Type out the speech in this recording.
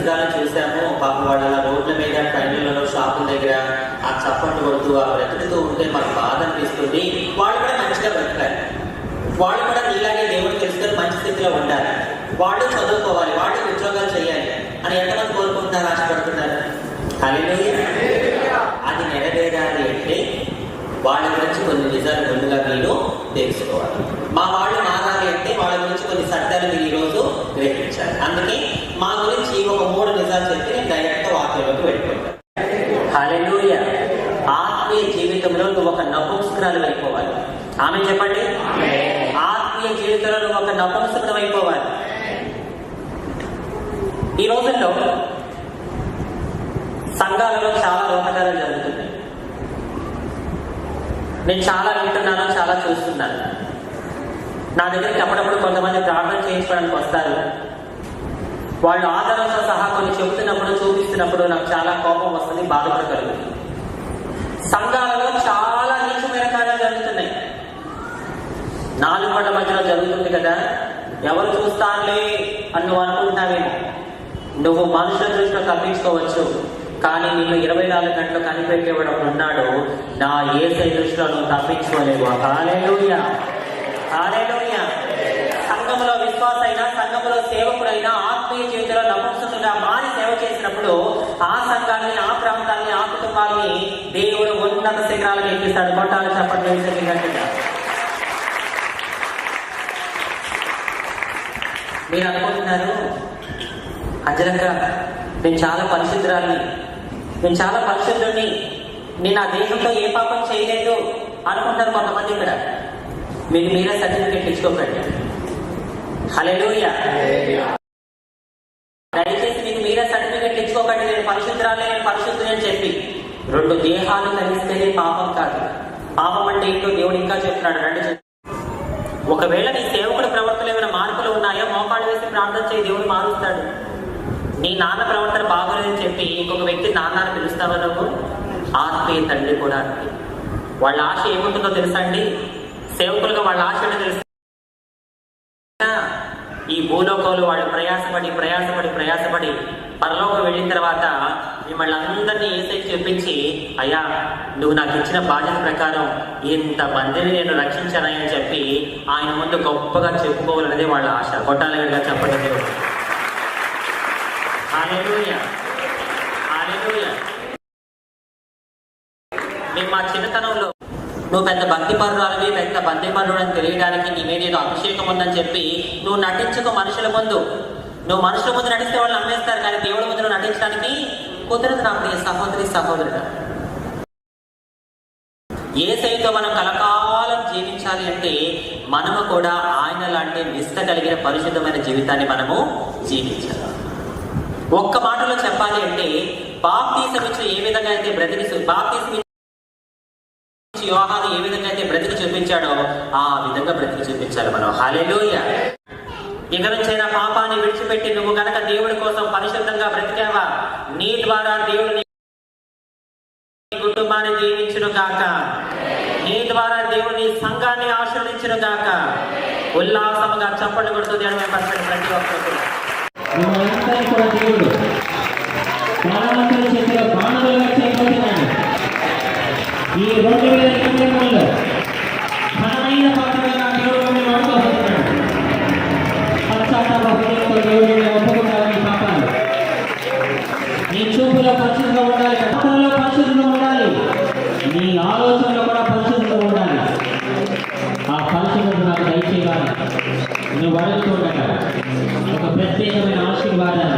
నిజాలను చూసాము. పాపం వాళ్ళ రోడ్ల మీద, ట్రైన్లలో, షాపుల దగ్గర ఆ చప్పట్లు కొడుతూ ఆ బ్రతుకుతూ ఉంటే మాకు బాధ అనిపిస్తుంది. వాళ్ళు కూడా మంచిగా బ్రతకాలి, వాళ్ళు కూడా నీలాగే దేవుడు తెలుసుకొని మంచి స్థితిలో ఉండాలి, వాళ్ళు చదువుకోవాలి, వాళ్ళు ఉద్యోగాలు చేయాలి అని ఎంతమంది కోరుకుంటున్నారు, ఆశపడుతున్నారు? హల్లెలూయా. అది నెరవేరాలి అంటే వాళ్ళ గురించి కొన్ని నిజాలు ముందుగా మీరు తెలుసుకోవాలి. మా వాళ్ళు మారాలి అంటే వాళ్ళ గురించి కొన్ని సత్యాలు మీరు ఈరోజు గ్రహించాలి. అందుకే మా గురించి ఒక 3 నిజాలు చెప్పి నేను డైరెక్ట్ వాక్యంలోకి వెళ్ళిపోతాను. హల్లెలూయా. ఆత్మీయ జీవితంలో నువ్వు ఒక నపుంసకురాలు అయిపోవాలి. ఆమె చెప్పండి. ఆత్మీయ జీవితంలో నువ్వు ఒక నపుంసకుడు అయిపోవాలి. ఈ రోజుల్లో సంఘాలలో చాలా లోపటాలు జరుగుతున్నాయి. నేను చాలా వింటున్నాను, చాలా చూస్తున్నాను. నా దగ్గరికి అప్పుడప్పుడు కొంతమంది ప్రార్థన చేయించడానికి వస్తారు. వాళ్ళు ఆధారంతో సహా కొన్ని చెబుతున్నప్పుడు, చూపిస్తున్నప్పుడు నాకు చాలా కోపం వస్తుంది, బాధపడగలుగుతుంది. సంఘాలలో చాలా నీచమైన కార్యాలు జరుగుతున్నాయి. 4 గోడల మధ్యలో జరుగుతుంది కదా, ఎవరు చూస్తానులే అని నువ్వు అనుకుంటున్నావేమో. నువ్వు మనుషుల దృష్టిలో తప్పించుకోవచ్చు, కానీ నిన్ను 24 గంటలు కనిపెట్టేవాడు ఉన్నాడు. నా యేసయ్య దృష్టిలో నువ్వు తప్పించుకోలేవు. హల్లెలూయా, హల్లెలూయా. సంఘములో విశ్వాసైనా, సంఘములో సేవకుడైనా ఆత్మీయ జీవితంలో నపుంసకుడిగా మారి సేవ చేసినప్పుడు ఆ సంఘాన్ని, ఆ ప్రాంతాన్ని, ఆ కుటుంబాన్ని దేవుడు ఉన్నత శిఖరాలకు ఎక్కిస్తాడు. కొట్టాలి చెప్పండి. మీరు అనుకుంటున్నారు, అంజలక్క నేను చాలా పరిశుద్ధురాలిని, నేను చాలా పరిశుద్ధుడిని, నేను ఆ దేశంలో ఏ పాపం చేయలేదు అనుకుంటారు కొంతమంది. ఇక్కడ మీరు మీరే సర్టిఫికేట్ ఇచ్చుకోకండి. హల్లెలూయా. దయచేసి మీకు మీరే సర్టిఫికేట్ ఇచ్చుకోకండి. నేను పరిశుద్ధురాలే, నేను పరిశుద్ధుని అని చెప్పి. 2 దేహాలు కలిస్తేనే పాపం కాదు. పాపం అంటే ఏంటో దేవుడు ఇంకా చెప్తున్నాడు. 2 ఒకవేళ నీ సేవకుడు ప్రవర్తనలో ఏమైనా మార్పులు ఉన్నాయో మోకాళ్ళు వేసి ప్రార్థన చేయి, దేవుడు మారుస్తాడు. నీ నాన్న ప్రవర్తన బాగోలేదని చెప్పి ఇంకొక వ్యక్తి నాన్నని పిలుస్తావా నువ్వు? ఆత్మీయ తండ్రి కూడా అంతే. వాళ్ళ ఆశ ఏముంటుందో తెలుసా అండి? సేవకులుగా వాళ్ళ ఆశ ఏంటో తెలుసా? ఈ భూలోకంలో వాళ్ళు ప్రయాసపడి పరలోకం వెళ్ళిన తర్వాత మిమ్మల్ని అందరినీ యేసయ్యకి చూపించి, అయ్యా నువ్వు నాకు ఇచ్చిన బాధ్యత ప్రకారం ఇంతమందిని నేను రక్షించానని చెప్పి ఆయన ముందు గొప్పగా చెప్పుకోవాలనేది వాళ్ళ ఆశ. కొట్టాలిగా చెప్పండి. హల్లెలూయా, హల్లెలూయా. మేము మా చిన్నతనంలో నువ్వు పెద్ద భక్తిపరురాలివి, పెద్ద భక్తిపరుడు అని తెలియడానికి నీ మీద ఏదో అభిషేకం ఉందని చెప్పి నువ్వు నటించుకో మనుషుల ముందు. నువ్వు మనుషుల ముందు నటిస్తే వాళ్ళు నమ్మేస్తారు, కానీ దేవుడి ముందు నువ్వు నటించడానికి కుదరదు. నా ప్రియ సహోదరి, సహోదరుడు, యేసయ్యతో మనం కలకాలం జీవించాలి అంటే మనము కూడా ఆయన లాంటి నిష్ఠ కలిగిన పరిశుద్ధమైన జీవితాన్ని మనము జీవించాలి. ఒక్క మాటలో చెప్పాలి అంటే బాప్తీసం ఇచ్చి ఏ విధంగా అయితే బాప్తీసం యోహాను ఏ విధంగా అయితే బ్రతికి చూపించాడో ఆ విధంగా బ్రతికి చూపించాలి మనం. హల్లెలూయా. ఇక నుంచైనా పాపాన్ని విడిచిపెట్టి నువ్వు గనక దేవుడి కోసం పరిశుద్ధంగా బ్రతికావా, నీ ద్వారా దేవుడు నీ కుటుంబాన్ని దీవించును గాక, నీ ద్వారా దేవుడు నీ సంఘాన్ని ఆశీర్వదించును గాక. ఉల్లాసముగా చప్పట్లు కొడుతుంది అని ప్రతి ఒక్కరు కూడా దేవుడు చేతిలో బాణలుగా చేయబోతున్నాడు. ఈ 2023లో ఘనమైన పాత్రగా దేవుడు వాడుకోబోతున్నాడు. పశ్చాత్తాపంతో దేవుడిని ఒప్పుకుంటారు. ఈ పాపాలు నీ చూపులో పరిశుద్ధంగా ఉండాలి, పాత్రలో పరిశుద్ధంగా ఉండాలి, నీ ఆలోచనలో కూడా పరిశుద్ధంగా ఉండాలి. ఆ పరిశుద్ధత నాకు దయచేయాలి. నువ్వు అడుగుతుండగా ఒక ప్రత్యేకమైన ఆశీర్వాదాన్ని